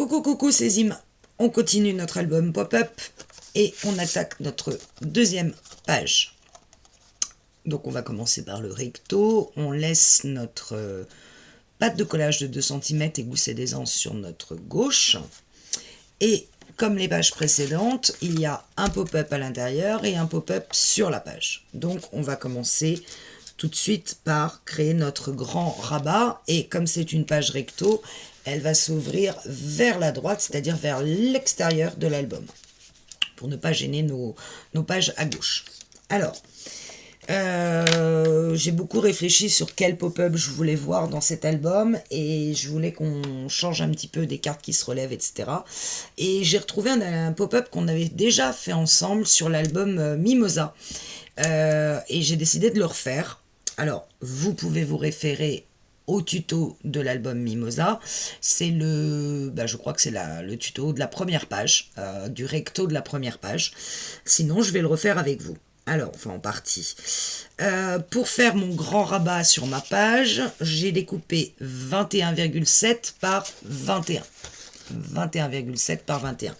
Coucou, coucou, c'est Zim. On continue notre album pop-up et on attaque notre deuxième page. Donc on va commencer par le recto. On laisse notre pâte de collage de 2 cm et gousset d'aisance sur notre gauche. Et comme les pages précédentes, il y a un pop-up à l'intérieur et un pop-up sur la page. Donc on va commencer tout de suite par créer notre grand rabat. Et comme c'est une page recto, elle va s'ouvrir vers la droite, c'est-à-dire vers l'extérieur de l'album, pour ne pas gêner nos pages à gauche. Alors, j'ai beaucoup réfléchi sur quel pop-up je voulais voir dans cet album et je voulais qu'on change un petit peu des cartes qui se relèvent, etc. Et j'ai retrouvé un pop-up qu'on avait déjà fait ensemble sur l'album Mimosa et j'ai décidé de le refaire. Alors, vous pouvez vous référer au tuto de l'album Mimosa. C'est je crois que c'est le tuto de la première page, du recto de la première page. Sinon, je vais le refaire avec vous. Alors, enfin en partie. Pour faire mon grand rabat sur ma page, j'ai découpé 21,7 par 21. 21,7 par 21.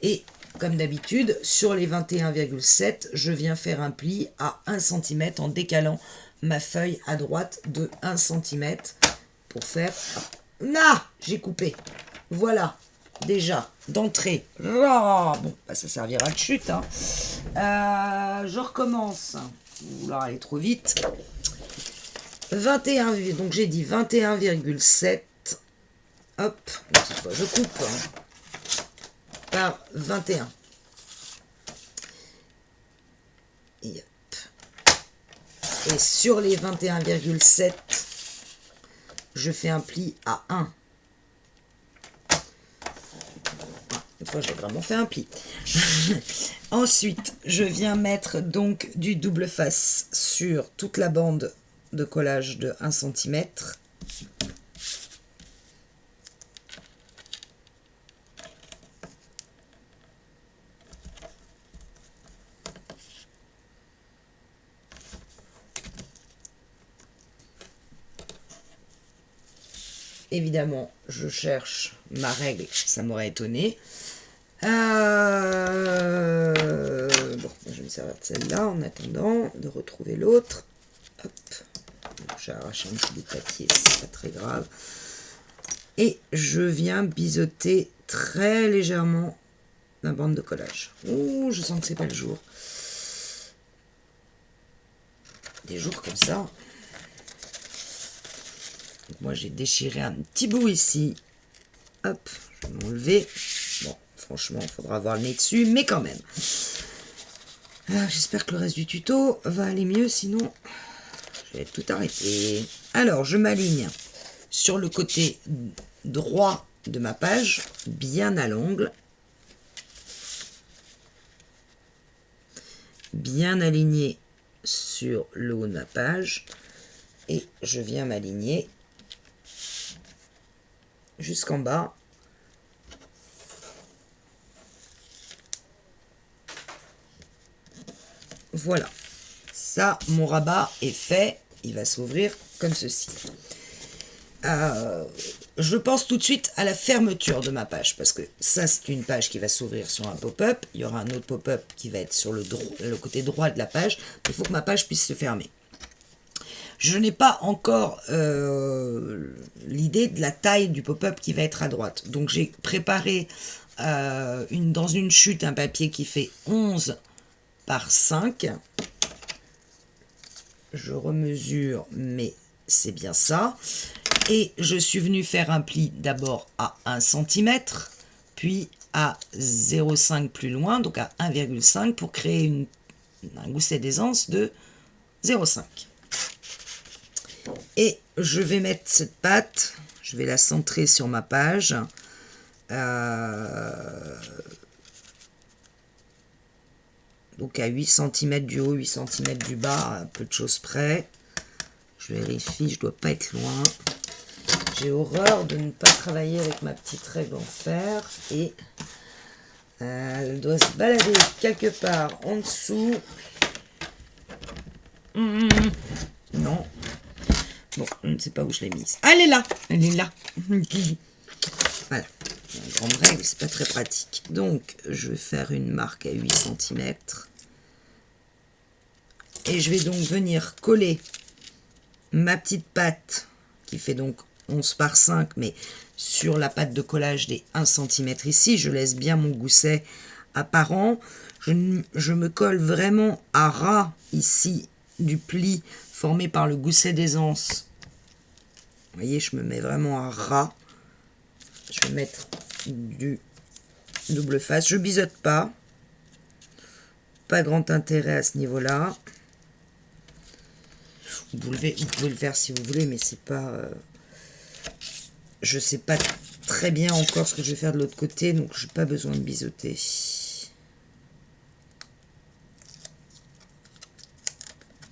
Et comme d'habitude, sur les 21,7, je viens faire un pli à 1 cm en décalant ma feuille à droite de 1 cm pour faire... j'ai coupé. Voilà, déjà, d'entrée. Oh, bon, ça servira de chute. Hein. Je recommence. Oula, elle est trop vite. 21, donc j'ai dit 21,7. Hop, cette fois je coupe. Par 21. Et sur les 21,7, je fais un pli à 1. Une fois, j'ai vraiment fait un pli. Ensuite, je viens mettre donc du double face sur toute la bande de collage de 1 cm. Évidemment, je cherche ma règle, ça m'aurait étonné. Bon, je vais me servir de celle-là en attendant de retrouver l'autre. Hop, j'ai arraché un petit bout de papier, c'est pas très grave. Et je viens biseauter très légèrement ma bande de collage. Ouh, je sens que c'est pas le jour. Des jours comme ça. Donc moi j'ai déchiré un petit bout ici. Hop, je vais m'enlever. Bon, franchement, il faudra avoir le nez dessus, mais quand même. J'espère que le reste du tuto va aller mieux, sinon je vais tout arrêter. Alors, je m'aligne sur le côté droit de ma page, bien à l'angle. Bien aligné sur le haut de ma page. Et je viens m'aligner jusqu'en bas. Voilà. Ça, mon rabat est fait. Il va s'ouvrir comme ceci. Je pense tout de suite à la fermeture de ma page, parce que ça, c'est une page qui va s'ouvrir sur un pop-up. Il y aura un autre pop-up qui va être sur le côté droit de la page. Il faut que ma page puisse se fermer. Je n'ai pas encore l'idée de la taille du pop-up qui va être à droite. Donc j'ai préparé dans une chute un papier qui fait 11 par 5. Je remesure, mais c'est bien ça. Et je suis venu faire un pli d'abord à 1 cm, puis à 0,5 plus loin, donc à 1,5 pour créer un gousset d'aisance de 0,5. Et je vais mettre cette pâte, je vais la centrer sur ma page. Donc à 8 cm du haut, 8 cm du bas, à peu de choses près. Je vérifie, je ne dois pas être loin. J'ai horreur de ne pas travailler avec ma petite règle en fer. Et elle doit se balader quelque part en dessous. Non. Bon, je ne sais pas où je l'ai mise. Ah, elle est là. Elle est là. Voilà. grande règle, c'est pas très pratique. Donc, je vais faire une marque à 8 cm. Et je vais donc venir coller ma petite pâte, qui fait donc 11 par 5, mais sur la pâte de collage des 1 cm ici. Je laisse bien mon gousset apparent. Je me colle vraiment à ras ici du pli formé par le gousset d'aisance. Vous voyez, je me mets vraiment à ras. Je vais mettre du double face. Je biseaute pas. Pas grand intérêt à ce niveau-là. Vous pouvez le faire si vous voulez, mais c'est pas... je sais pas très bien encore ce que je vais faire de l'autre côté, donc j'ai pas besoin de biseauter.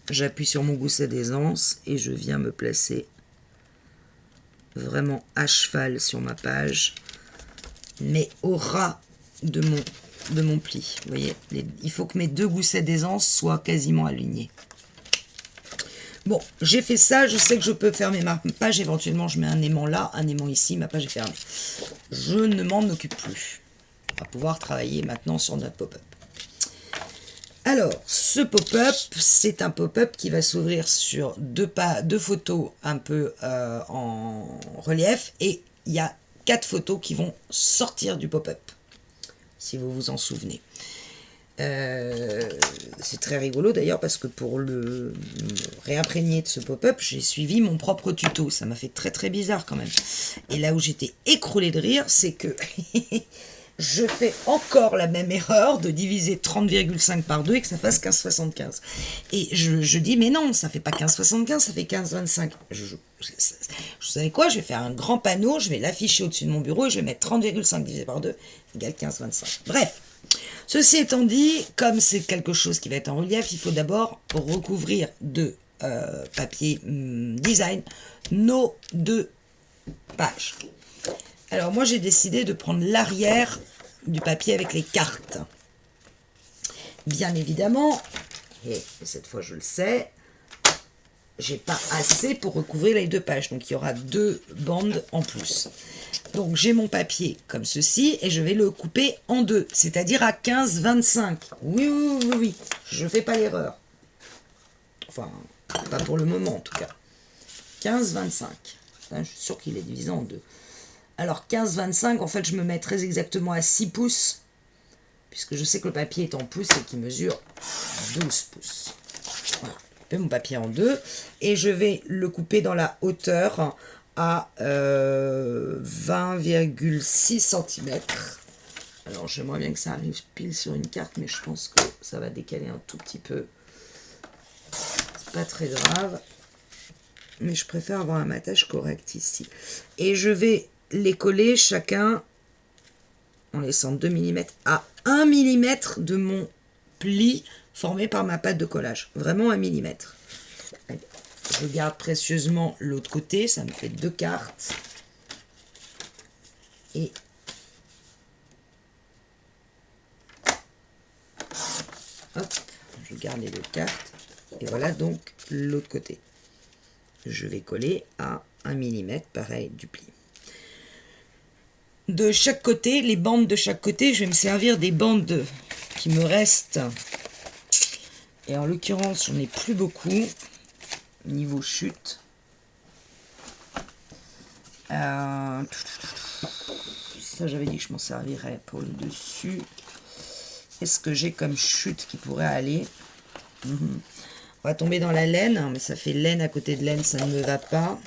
J'appuie sur mon gousset d'aisance et je viens me placer vraiment à cheval sur ma page, mais au ras de mon pli. Vous voyez, il faut que mes deux goussets d'aisance soient quasiment alignés. Bon, j'ai fait ça, je sais que je peux fermer ma page, éventuellement je mets un aimant là, un aimant ici, ma page est fermée. Je ne m'en occupe plus. On va pouvoir travailler maintenant sur notre pop-up. Alors, ce pop-up, c'est un pop-up qui va s'ouvrir sur deux photos un peu en relief, et il y a 4 photos qui vont sortir du pop-up, si vous vous en souvenez. C'est très rigolo d'ailleurs parce que pour me réimprégner de ce pop-up, j'ai suivi mon propre tuto. Ça m'a fait très très bizarre quand même. Et là où j'étais écroulée de rire, c'est que je fais encore la même erreur de diviser 30,5 par 2 et que ça fasse 15,75. Et je dis, mais non, ça fait pas 15,75, ça fait 15,25. Vous savez quoi, je vais faire un grand panneau, je vais l'afficher au-dessus de mon bureau et je vais mettre 30,5 divisé par 2 égale 15,25. Bref. Ceci étant dit, comme c'est quelque chose qui va être en relief, il faut d'abord recouvrir de papier design nos 2 pages. Alors moi j'ai décidé de prendre l'arrière du papier avec les cartes. Bien évidemment, et cette fois je le sais, j'ai pas assez pour recouvrir les 2 pages, donc il y aura 2 bandes en plus. Donc j'ai mon papier comme ceci et je vais le couper en 2, c'est-à-dire à 15,25. Oui, oui, oui, oui, je fais pas l'erreur. Enfin, pas pour le moment en tout cas. 15,25. Je suis sûr qu'il est divisé en 2. Alors 15,25, en fait je me mets très exactement à 6 pouces, puisque je sais que le papier est en pouces et qu'il mesure 12 pouces. Voilà, je coupe mon papier en 2 et je vais le couper dans la hauteur à 20,6 cm. Alors j'aimerais bien que ça arrive pile sur une carte, mais je pense que ça va décaler un tout petit peu. C'est pas très grave, mais je préfère avoir un matage correct ici. Et je vais les coller chacun en laissant 2 mm à 1 mm de mon pli formé par ma pâte de collage. Vraiment 1 mm. Je garde précieusement l'autre côté, ça me fait 2 cartes. Et hop, je garde les 2 cartes. Et voilà donc l'autre côté. Je vais coller à 1 mm, pareil, du pli. De chaque côté, les bandes de chaque côté, je vais me servir des bandes qui me restent. Et en l'occurrence, j'en ai plus beaucoup. Niveau chute. Ça, j'avais dit que je m'en servirais pour le dessus. Qu'est-ce que j'ai comme chute qui pourrait aller? On va tomber dans la laine, mais ça fait laine à côté de laine, ça ne me va pas.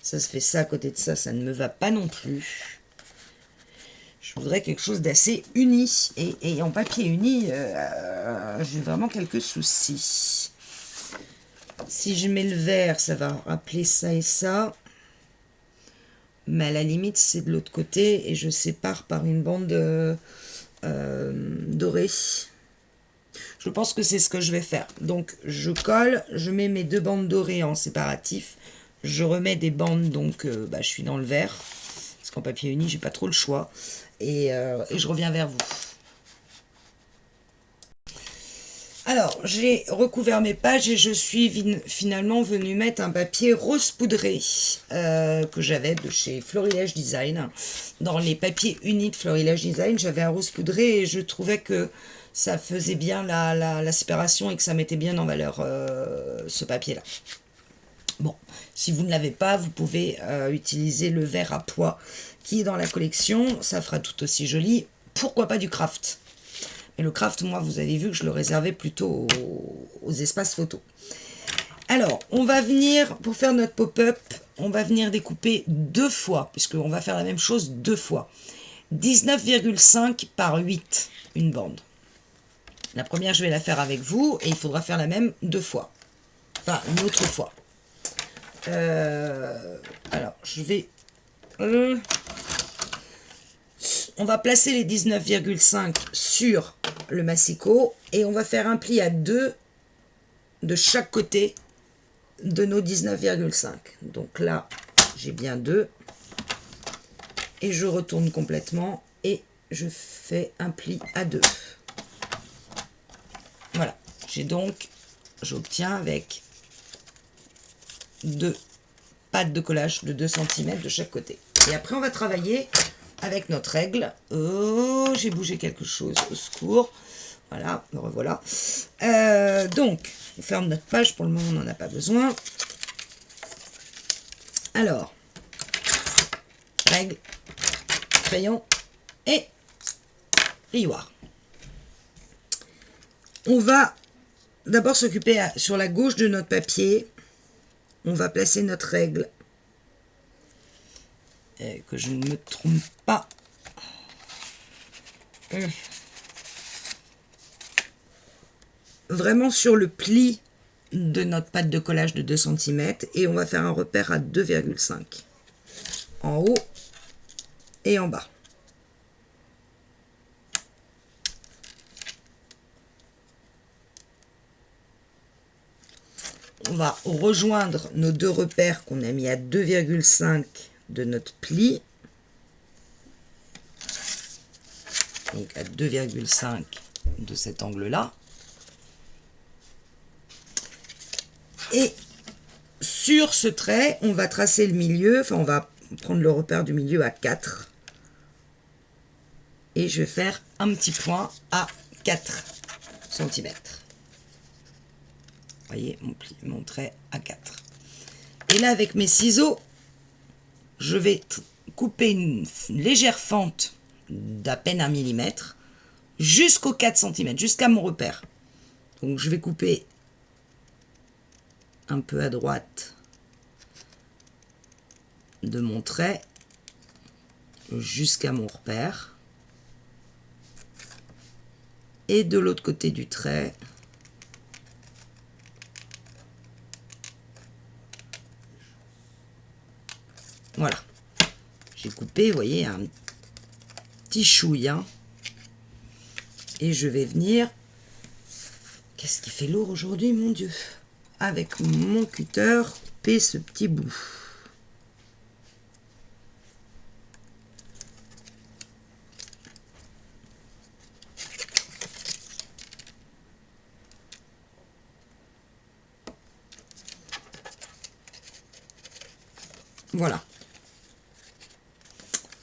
Ça se fait ça à côté de ça, ça ne me va pas non plus. Je voudrais quelque chose d'assez uni. Et en papier uni, j'ai vraiment quelques soucis. Si je mets le vert, ça va rappeler ça et ça. Mais à la limite, c'est de l'autre côté. Et je sépare par une bande dorée. Je pense que c'est ce que je vais faire. Donc, je colle. Je mets mes 2 bandes dorées en séparatif. Je remets des bandes. Donc, je suis dans le vert. Parce qu'en papier uni, j'ai pas trop le choix. Et je reviens vers vous. Alors, j'ai recouvert mes pages et je suis finalement venue mettre un papier rose poudré que j'avais de chez Florilège Design. Dans les papiers unis de Florilège Design, j'avais un rose poudré et je trouvais que ça faisait bien la séparation et que ça mettait bien en valeur ce papier-là. Bon, si vous ne l'avez pas, vous pouvez utiliser le verre à pois qui est dans la collection. Ça fera tout aussi joli. Pourquoi pas du craft? Et le craft, moi, vous avez vu que je le réservais plutôt aux espaces photos. Alors, on va venir, pour faire notre pop-up, on va venir découper 2 fois, puisqu'on va faire la même chose 2 fois. 19,5 par 8, une bande. La première, je vais la faire avec vous, et il faudra faire la même 2 fois. Enfin, une autre fois. Alors, je vais... on va placer les 19,5 sur le massicot et on va faire un pli à 2 de chaque côté de nos 19,5. Donc là, j'ai bien 2 et je retourne complètement et je fais un pli à 2. Voilà, j'obtiens avec 2 pattes de collage de 2 cm de chaque côté. Et après, on va travailler avec notre règle. Oh, j'ai bougé quelque chose, au secours. Voilà, me revoilà. Donc, on ferme notre page, pour le moment, on n'en a pas besoin. Alors, règle, crayon et rayoir. On va d'abord s'occuper sur la gauche de notre papier. On va placer notre règle. Que je ne me trompe pas. Vraiment sur le pli de notre pâte de collage de 2 cm et on va faire un repère à 2,5 en haut et en bas. On va rejoindre nos 2 repères qu'on a mis à 2,5 de notre pli. Donc à 2,5 de cet angle-là. Et sur ce trait, on va tracer le milieu, enfin on va prendre le repère du milieu à 4. Et je vais faire un petit point à 4 cm. Vous voyez mon trait à 4. Et là, avec mes ciseaux, je vais couper une légère fente d'à peine 1 mm jusqu'aux 4 cm, jusqu'à mon repère. Donc je vais couper un peu à droite de mon trait jusqu'à mon repère. Et de l'autre côté du trait, voilà. J'ai coupé, vous voyez, un petit chouille. Hein. Et je vais venir... Qu'est-ce qui fait lourd aujourd'hui, mon Dieu? Avec mon cutter, couper ce petit bout. Voilà.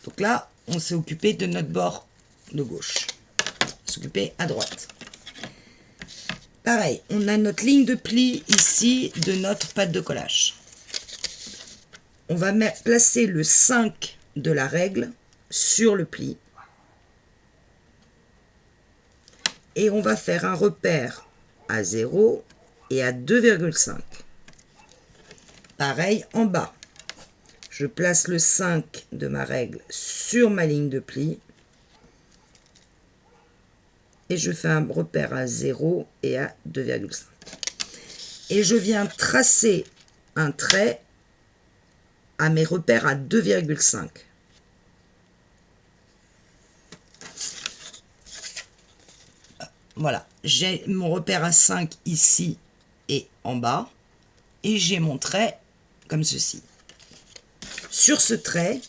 Donc là, on s'est occupé de notre bord de gauche. On s'est occupé à droite. Pareil, on a notre ligne de pli ici de notre pâte de collage. On va placer le 5 de la règle sur le pli. Et on va faire un repère à 0 et à 2,5. Pareil en bas. Je place le 5 de ma règle sur ma ligne de pli. Et je fais un repère à 0 et à 2,5. Et je viens tracer un trait à mes repères à 2,5. Voilà, j'ai mon repère à 5 ici et en bas. Et j'ai mon trait comme ceci. Sur ce trait,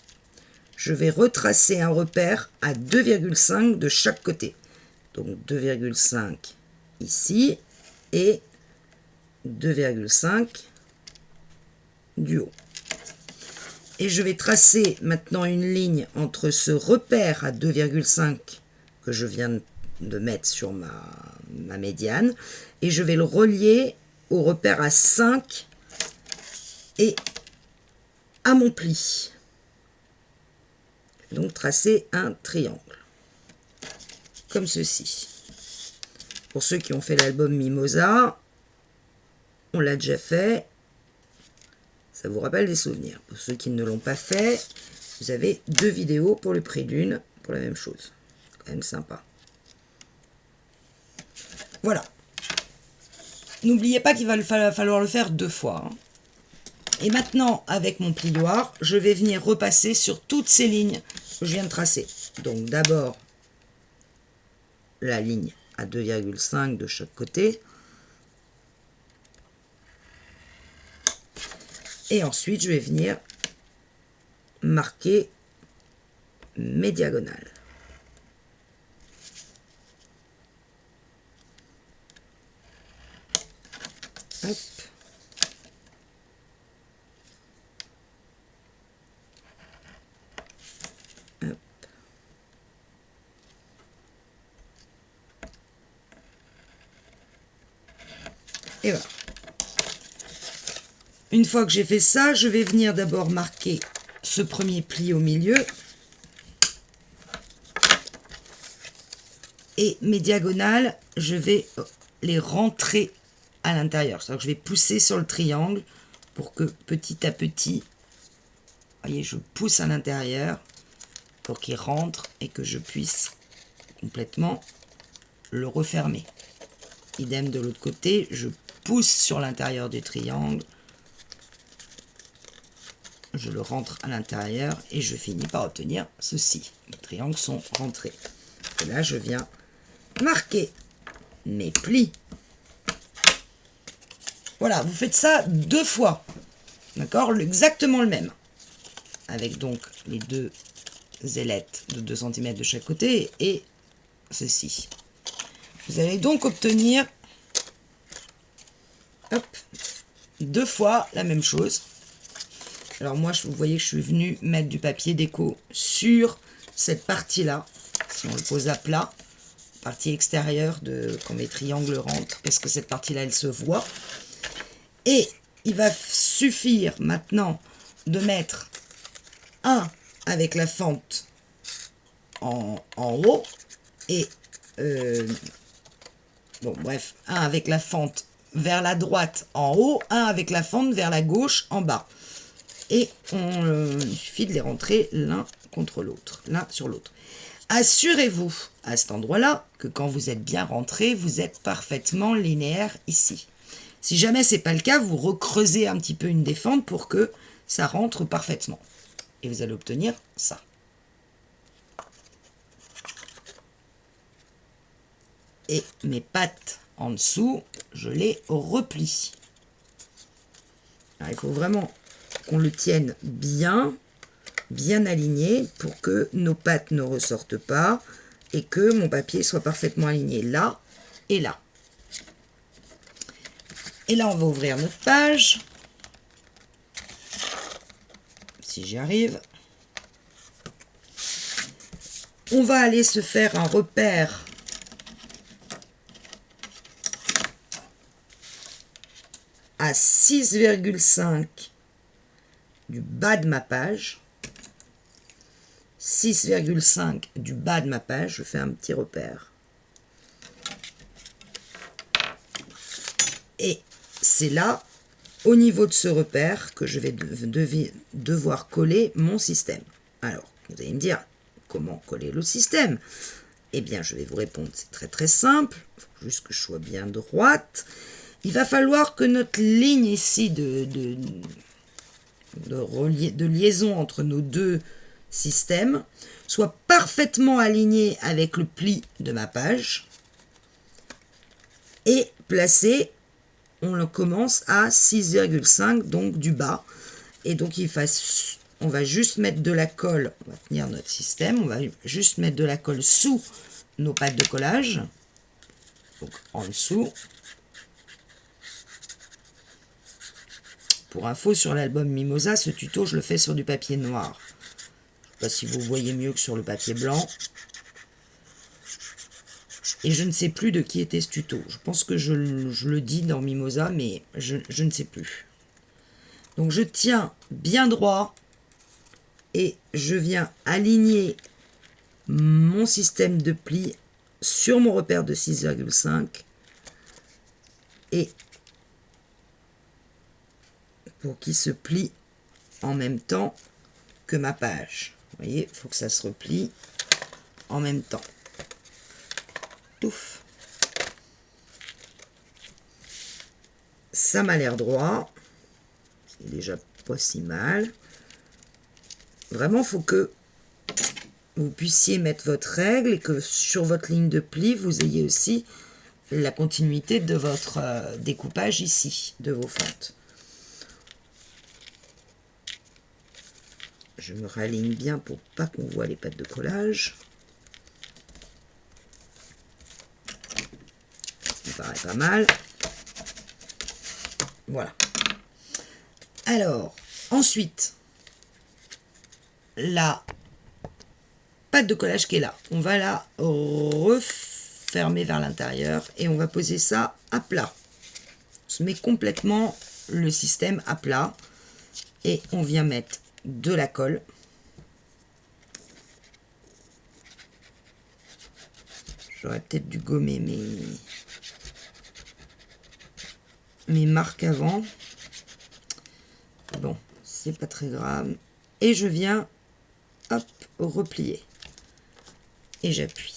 je vais retracer un repère à 2,5 de chaque côté. Donc 2,5 ici et 2,5 du haut. Et je vais tracer maintenant une ligne entre ce repère à 2,5 que je viens de mettre sur ma médiane, et je vais le relier au repère à 5 et à mon pli. Donc tracer un triangle comme ceci. Pour ceux qui ont fait l'album Mimosa, on l'a déjà fait, ça vous rappelle des souvenirs. Pour ceux qui ne l'ont pas fait, vous avez 2 vidéos pour le prix d'une pour la même chose. Quand même sympa. Voilà. N'oubliez pas qu'il va falloir le faire 2 fois. Hein. Et maintenant, avec mon plioir, je vais venir repasser sur toutes ces lignes que je viens de tracer. Donc d'abord, la ligne à 2,5 de chaque côté. Et ensuite, je vais venir marquer mes diagonales. Hop. Hop. Et voilà. Une fois que j'ai fait ça, je vais venir d'abord marquer ce premier pli au milieu. Et mes diagonales, je vais les rentrer à l'intérieur. C'est-à-dire que je vais pousser sur le triangle pour que petit à petit, vous voyez, je pousse à l'intérieur pour qu'il rentre et que je puisse complètement le refermer. Idem de l'autre côté, je pousse sur l'intérieur du triangle, je le rentre à l'intérieur et je finis par obtenir ceci. Les triangles sont rentrés. Et là, je viens marquer mes plis. Voilà, vous faites ça 2 fois. D'accord? Exactement le même. Avec donc les 2 ailettes de 2 cm de chaque côté et ceci. Vous allez donc obtenir 2 fois la même chose. Alors moi, vous voyez que je suis venu mettre du papier déco sur cette partie-là. Si on le pose à plat, partie extérieure de quand mes triangles rentrent, parce que cette partie-là, elle se voit. Et il va suffire maintenant de mettre un avec la fente en haut et bon bref, un avec la fente vers la droite en haut, un avec la fente vers la gauche en bas. Et il suffit de les rentrer l'un contre l'autre, l'un sur l'autre. Assurez-vous à cet endroit-là que quand vous êtes bien rentré, vous êtes parfaitement linéaire ici. Si jamais ce n'est pas le cas, vous recreusez un petit peu une des fentes pour que ça rentre parfaitement. Et vous allez obtenir ça. Et mes pattes en dessous, je les replie. Alors, il faut vraiment qu'on le tienne bien aligné pour que nos pattes ne ressortent pas et que mon papier soit parfaitement aligné là et là. Et là, on va ouvrir notre page. Si j'y arrive. On va aller se faire un repère à 6,5 du bas de ma page. 6,5 du bas de ma page. Je fais un petit repère. Et c'est là, au niveau de ce repère, que je vais devoir coller mon système. Alors, vous allez me dire, comment coller le système? Eh bien, je vais vous répondre, c'est très très simple. Il faut juste que je sois bien droite. Il va falloir que notre ligne ici de liaison entre nos 2 systèmes soit parfaitement alignée avec le pli de ma page et placée. On le commence à 6,5, donc du bas. Et donc, on va juste mettre de la colle. On va tenir notre système. On va juste mettre de la colle sous nos pattes de collage. Donc, en dessous. Pour info, sur l'album Mimosa, ce tuto, je le fais sur du papier noir. Je sais pas si vous voyez mieux que sur le papier blanc. Et je ne sais plus de qui était ce tuto. Je pense que je le dis dans Mimosa, mais je ne sais plus. Donc je tiens bien droit et je viens aligner mon système de pli sur mon repère de 6,5 et pour qu'il se plie en même temps que ma page. Vous voyez, il faut que ça se replie en même temps. Touf. Ça m'a l'air droit. C'est déjà pas si mal. Vraiment, il faut que vous puissiez mettre votre règle et que sur votre ligne de pli, vous ayez aussi la continuité de votre découpage ici, de vos fentes. Je me raligne bien pour pas qu'on voit les pattes de collage. Ça me paraît pas mal. Voilà. Alors, ensuite, la pâte de collage qui est là, on va la refermer vers l'intérieur et on va poser ça à plat. On se met complètement le système à plat et on vient mettre de la colle. J'aurais peut-être dû gommer mes marques avant. Bon, c'est pas très grave. Et je viens, hop, replier. Et j'appuie.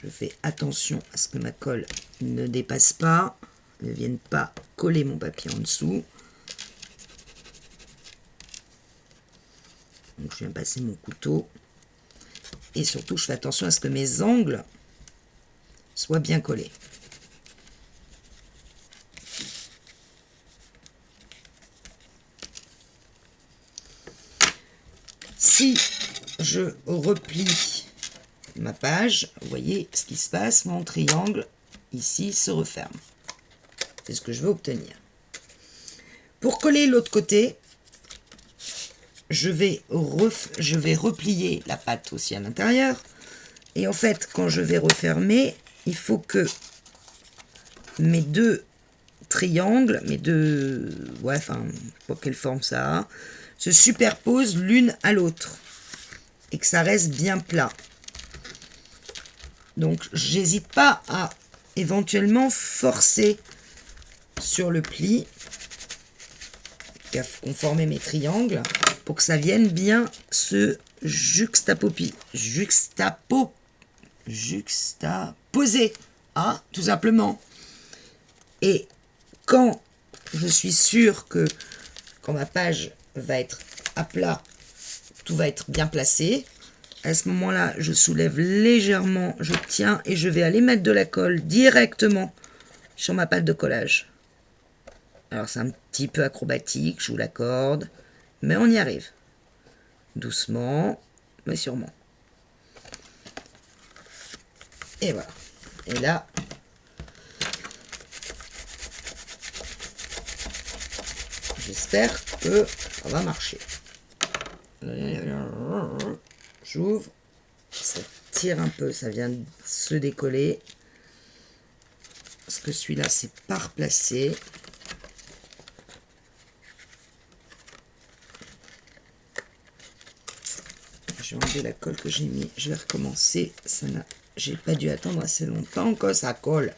Je fais attention à ce que ma colle ne dépasse pas, ne vienne pas coller mon papier en dessous. Donc je viens passer mon couteau. Et surtout, je fais attention à ce que mes angles soient bien collés. Si je replie ma page, vous voyez ce qui se passe, mon triangle ici se referme. C'est ce que je veux obtenir. Pour coller l'autre côté, je vais replier la pâte aussi à l'intérieur. Et en fait, quand je vais refermer, il faut que mes deux triangles, ouais, enfin, je sais pas quelle forme ça a, se superposent l'une à l'autre et que ça reste bien plat. Donc, j'hésite pas à éventuellement forcer sur le pli, à conformer mes triangles, pour que ça vienne bien se juxtaposer. Ah, tout simplement. Et quand je suis sûre que quand ma page va être à plat, tout va être bien placé, à ce moment-là, je soulève légèrement, je tiens et je vais aller mettre de la colle directement sur ma pâte de collage. Alors c'est un petit peu acrobatique, je vous l'accorde, mais on y arrive. Doucement, mais sûrement. Et voilà. Et là, j'espère que ça va marcher. J'ouvre, ça tire un peu, ça vient de se décoller. Parce que celui-là, c'est pas replacé. Je vais enlever la colle que j'ai mis. Je vais recommencer. J'ai pas dû attendre assez longtemps que ça colle.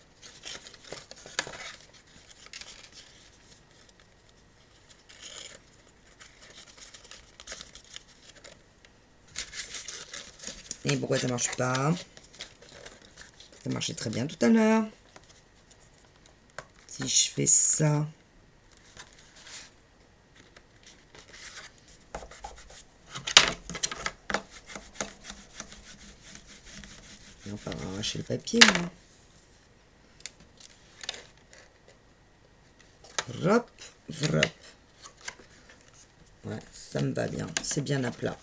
Et pourquoi ça marche pas? Ça marchait très bien tout à l'heure. Si je fais ça, on va pas arracher le papier, moi. Hop, vrop. Ouais, ça me va bien. C'est bien à plat.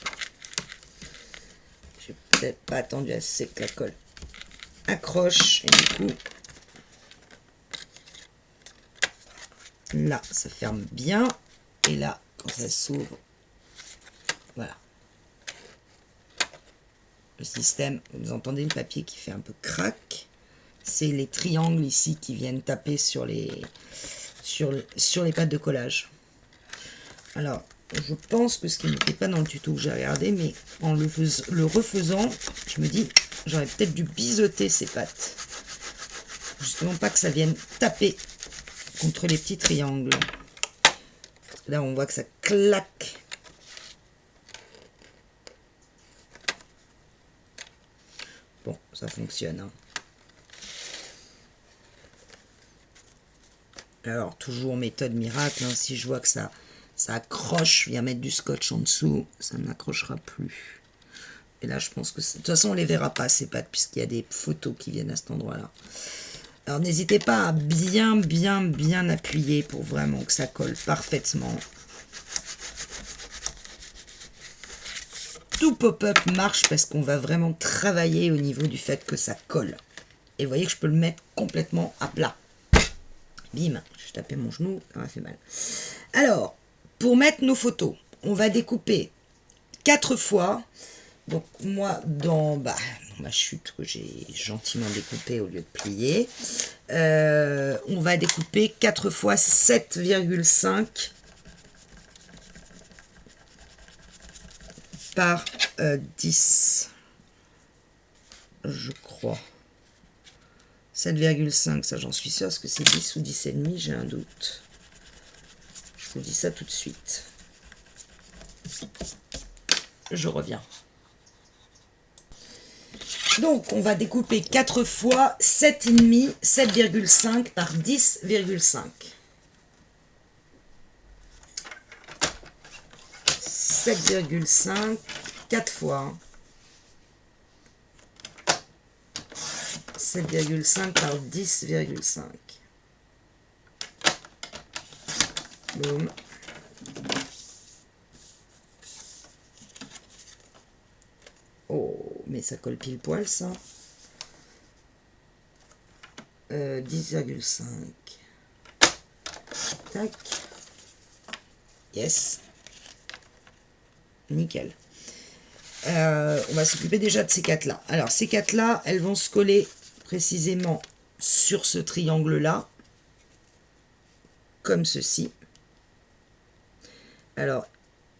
peut-être pas attendu assez que la colle accroche. Et du coup, là, ça ferme bien. Et là, quand ça s'ouvre, voilà. Le système, vous entendez le papier qui fait un peu crack. C'est les triangles ici qui viennent taper sur les pattes de collage. Alors, je pense que ce qui n'était pas dans le tuto que j'ai regardé, mais en le refaisant, je me dis, j'aurais peut-être dû biseauter ces pattes. Justement pas que ça vienne taper contre les petits triangles. Là, on voit que ça claque. Bon, ça fonctionne. Hein. Alors, toujours méthode miracle. Hein, si je vois que ça accroche, je viens mettre du scotch en dessous, ça n'accrochera plus. Et là, je pense que... De toute façon, on les verra pas, ces pattes, puisqu'il y a des photos qui viennent à cet endroit-là. Alors, n'hésitez pas à bien appuyer pour vraiment que ça colle parfaitement. Tout pop-up marche parce qu'on va vraiment travailler au niveau du fait que ça colle. Et vous voyez que je peux le mettre complètement à plat. Bim, je tapais mon genou, ça m'a fait mal. Alors, pour mettre nos photos, on va découper 4 fois. Donc moi, dans ma chute que j'ai gentiment découpée au lieu de plier, on va découper 4 fois 7,5 par 10, je crois. 7,5, ça j'en suis sûre, parce que c'est 10 ou 10,5, j'ai un doute. Je vous dis ça tout de suite. Je reviens. Donc, on va découper 4 fois 7,5, 7,5 par 10,5. 7,5, 4 fois. 7,5 par 10,5. Boum. Oh, mais ça colle pile poil, ça. 10,5. Tac. Yes. Nickel. On va s'occuper déjà de ces 4-là. Alors, ces 4-là, elles vont se coller précisément sur ce triangle-là. Comme ceci. Alors,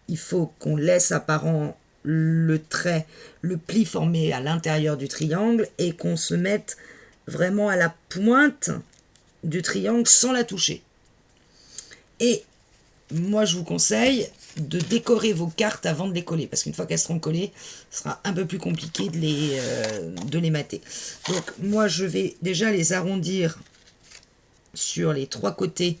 il faut qu'on laisse apparent le trait, le pli formé à l'intérieur du triangle et qu'on se mette vraiment à la pointe du triangle sans la toucher. Et moi, je vous conseille de décorer vos cartes avant de les coller, parce qu'une fois qu'elles seront collées, ce sera un peu plus compliqué de les mater. Donc, moi, je vais déjà les arrondir sur les 3 côtés.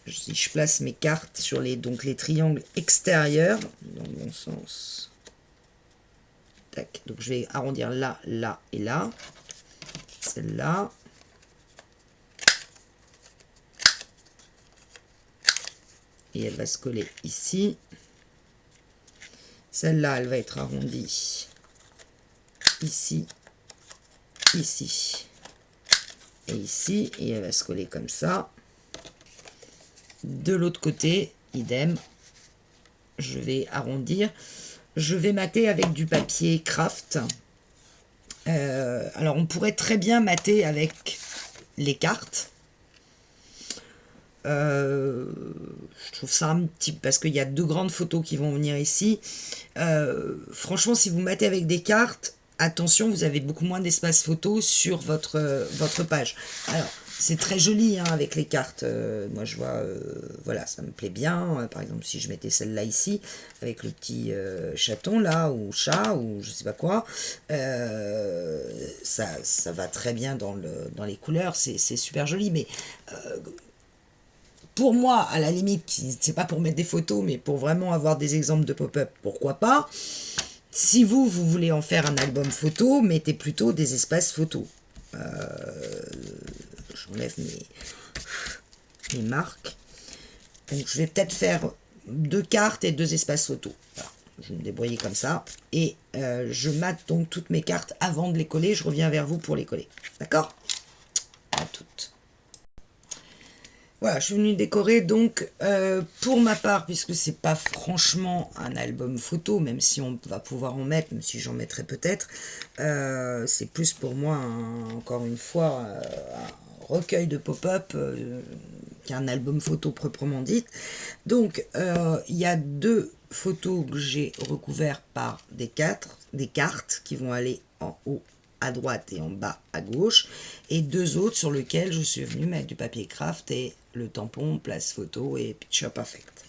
Si je place mes cartes sur les triangles extérieurs, dans le bon sens. Tac. Donc je vais arrondir là, là et là. Celle-là. Et elle va se coller ici. Celle-là, elle va être arrondie ici, ici et ici. Et elle va se coller comme ça. De l'autre côté, idem, je vais arrondir. Je vais mater avec du papier craft. Alors, on pourrait très bien mater avec les cartes. Je trouve ça un petit... Parce qu'il y a 2 grandes photos qui vont venir ici. Franchement, si vous matez avec des cartes, attention, vous avez beaucoup moins d'espace photo sur votre page. Alors, c'est très joli hein, avec les cartes. Moi, je vois, voilà, ça me plaît bien. Par exemple, si je mettais celle-là ici, avec le petit chaton là, ou chat, ou je sais pas quoi, ça va très bien dans les couleurs. C'est super joli, mais... pour moi, à la limite, c'est pas pour mettre des photos, mais pour vraiment avoir des exemples de pop-up, pourquoi pas. Si vous voulez en faire un album photo, mettez plutôt des espaces photos. J'enlève mes marques. Donc je vais peut-être faire 2 cartes et 2 espaces photos. Voilà. je vais me débrouiller comme ça. Et je mate donc toutes mes cartes avant de les coller. Je reviens vers vous pour les coller. D'accord? À toutes. Voilà, je suis venue décorer donc pour ma part, puisque c'est pas franchement un album photo, même si on va pouvoir en mettre, même si j'en mettrai peut-être, c'est plus pour moi, encore une fois, un recueil de pop-up qu'un album photo proprement dit. Donc, il y a 2 photos que j'ai recouvertes par des cartes qui vont aller en haut à droite et en bas à gauche, et 2 autres sur lesquels je suis venue mettre du papier craft et le tampon, place photo et picture perfect.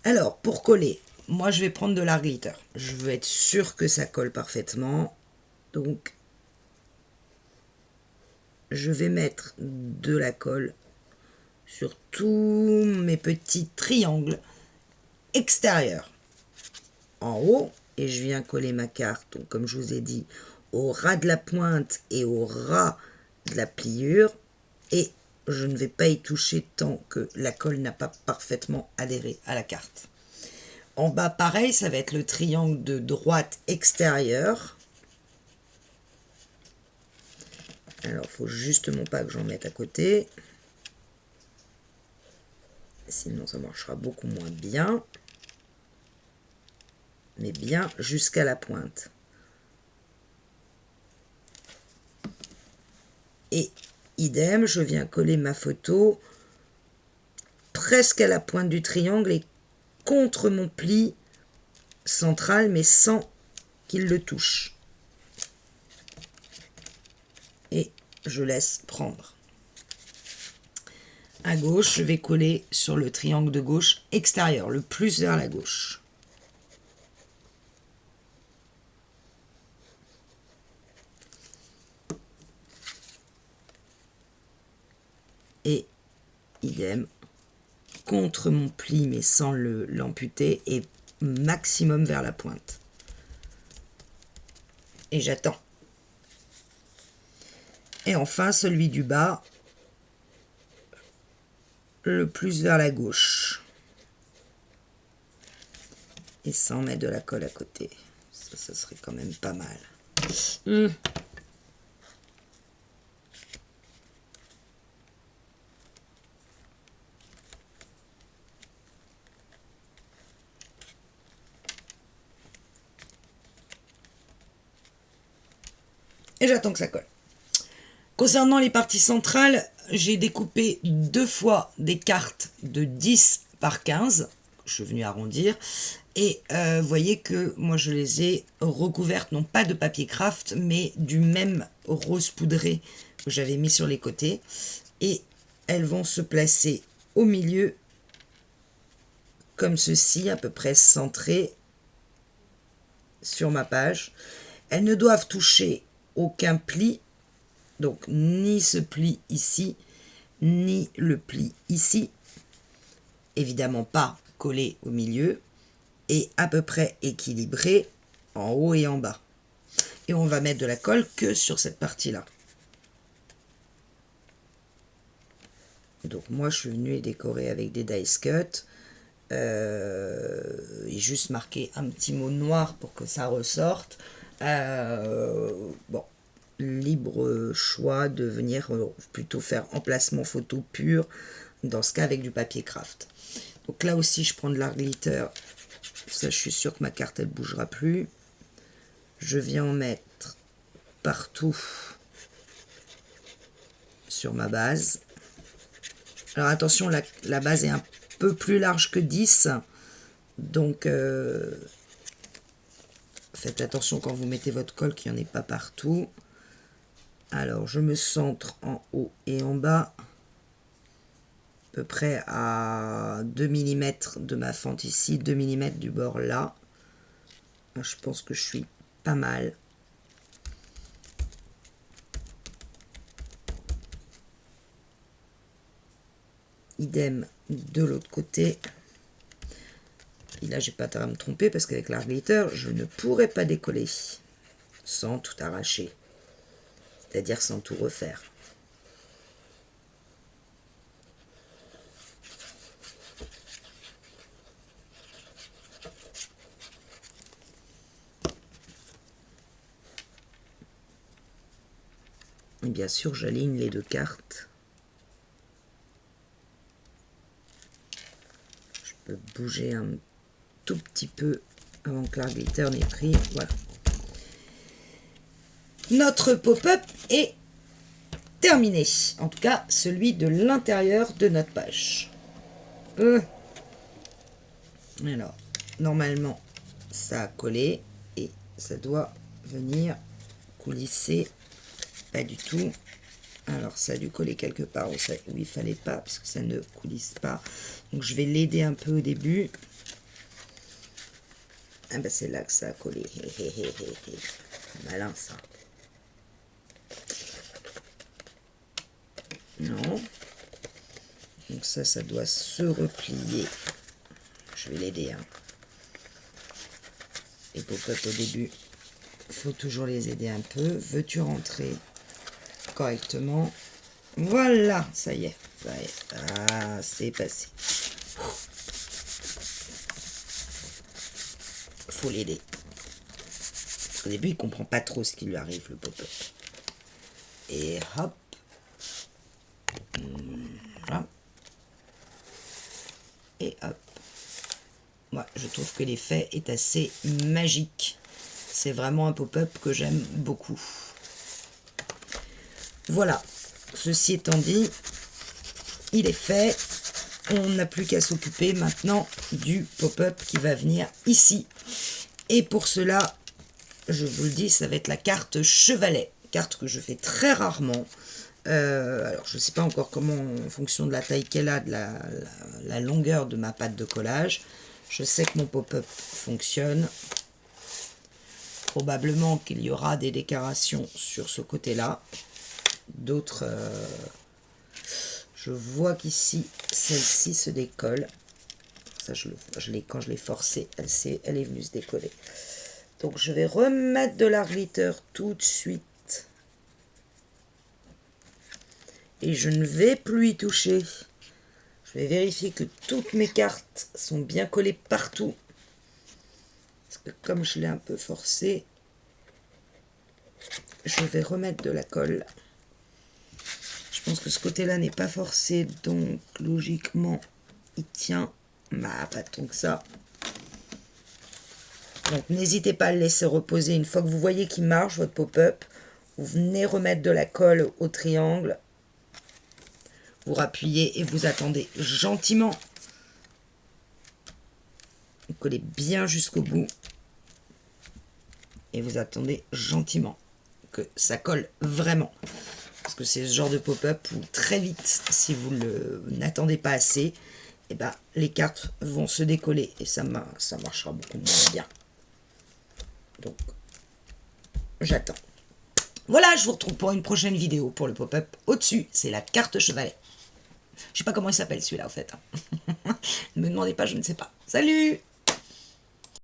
Alors, pour coller, moi je vais prendre de l'art glitter. Je veux être sûr que ça colle parfaitement. Donc, je vais mettre de la colle sur tous mes petits triangles extérieurs en haut, et je viens coller ma carte, donc comme je vous ai dit, au ras de la pointe et au ras de la pliure, et je ne vais pas y toucher tant que la colle n'a pas parfaitement adhéré à la carte. En bas, pareil, ça va être le triangle de droite extérieure. Alors, il faut justement pas que j'en mette à côté, sinon ça marchera beaucoup moins bien, mais bien jusqu'à la pointe. Et idem, je viens coller ma photo presque à la pointe du triangle et contre mon pli central, mais sans qu'il le touche. Et je laisse prendre. À gauche, je vais coller sur le triangle de gauche extérieur, le plus vers la gauche. Et idem, contre mon pli, mais sans l'amputer, et maximum vers la pointe. Et j'attends. Et enfin, celui du bas, le plus vers la gauche. Et sans mettre de la colle à côté. Ça serait quand même pas mal. Et j'attends que ça colle. Concernant les parties centrales, j'ai découpé 2 fois des cartes de 10 par 15. Je suis venue arrondir. Et vous voyez que moi je les ai recouvertes, non pas de papier craft, mais du même rose poudré que j'avais mis sur les côtés. Et elles vont se placer au milieu, comme ceci, à peu près centrées sur ma page. Elles ne doivent toucher aucun pli, donc ni ce pli ici, ni le pli ici. Évidemment pas collé au milieu, et à peu près équilibré en haut et en bas. Et on va mettre de la colle que sur cette partie-là. Donc moi je suis venue décorer avec des dice cut. Et juste marquer un petit mot noir pour que ça ressorte. Bon, libre choix de venir plutôt faire emplacement photo pur, dans ce cas avec du papier craft. Donc là aussi je prends de l'art glitter, ça je suis sûre que ma carte elle bougera plus. Je viens en mettre partout sur ma base. Alors attention, la base est un peu plus large que 10, donc faites attention quand vous mettez votre colle qu'il n'y en ait pas partout. Alors je me centre en haut et en bas, à peu près à 2 mm de ma fente ici, 2 mm du bord là. Je pense que je suis pas mal. Idem de l'autre côté. Et là j'ai pas intérêt à me tromper parce qu'avec l'art glitter je ne pourrais pas décoller sans tout arracher, c'est-à-dire sans tout refaire. bien sûr, j'aligne les deux cartes. Je peux bouger un tout petit peu avant que l'art glitter n'ait pris. Voilà. Notre pop-up est terminé. En tout cas, celui de l'intérieur de notre page. Alors, normalement, ça a collé et ça doit venir coulisser. Pas du tout. Alors, ça a dû coller quelque part où il fallait pas, parce que ça ne coulisse pas. Donc, je vais l'aider un peu au début. Ah ben, c'est là que ça a collé. Malin, ça. Non. Donc ça doit se replier. Je vais l'aider. Hein. Les pop-up au début, faut toujours les aider un peu. Veux-tu rentrer correctement? Voilà, ça y est. Ah, c'est passé. Faut l'aider. Au début, il comprend pas trop ce qui lui arrive, le pop-up. Et hop. Voilà. Et hop. Moi, je trouve que l'effet est assez magique. C'est vraiment un pop-up que j'aime beaucoup. Voilà. Ceci étant dit, il est fait. On n'a plus qu'à s'occuper maintenant du pop-up qui va venir ici. Et pour cela, je vous le dis, ça va être la carte chevalet. Carte que je fais très rarement. Alors, je ne sais pas encore comment, en fonction de la taille qu'elle a, de la longueur de ma pâte de collage. Je sais que mon pop-up fonctionne. Probablement qu'il y aura des décorations sur ce côté-là. D'autres... je vois qu'ici, celle-ci se décolle. Ça, quand je l'ai forcée, elle est venue se décoller. Donc, je vais remettre de l'art glitter tout de suite. Et je ne vais plus y toucher. Je vais vérifier que toutes mes cartes sont bien collées partout. Parce que comme je l'ai un peu forcé, je vais remettre de la colle. Je pense que ce côté-là n'est pas forcé, donc logiquement, il tient. Bah, pas tant que ça. Donc n'hésitez pas à le laisser reposer. Une fois que vous voyez qu'il marche, votre pop-up, vous venez remettre de la colle au triangle. Vous rappuyez et vous attendez gentiment. Vous collez bien jusqu'au bout. Et vous attendez gentiment que ça colle vraiment. Parce que c'est ce genre de pop-up où très vite, si vous n'attendez pas assez, et ben, les cartes vont se décoller. Et ça marchera beaucoup moins bien. Donc, j'attends. Voilà, je vous retrouve pour une prochaine vidéo pour le pop-up. Au-dessus, c'est la carte chevalet. Je sais pas comment il s'appelle celui-là, en fait. Ne me demandez pas, je ne sais pas. Salut!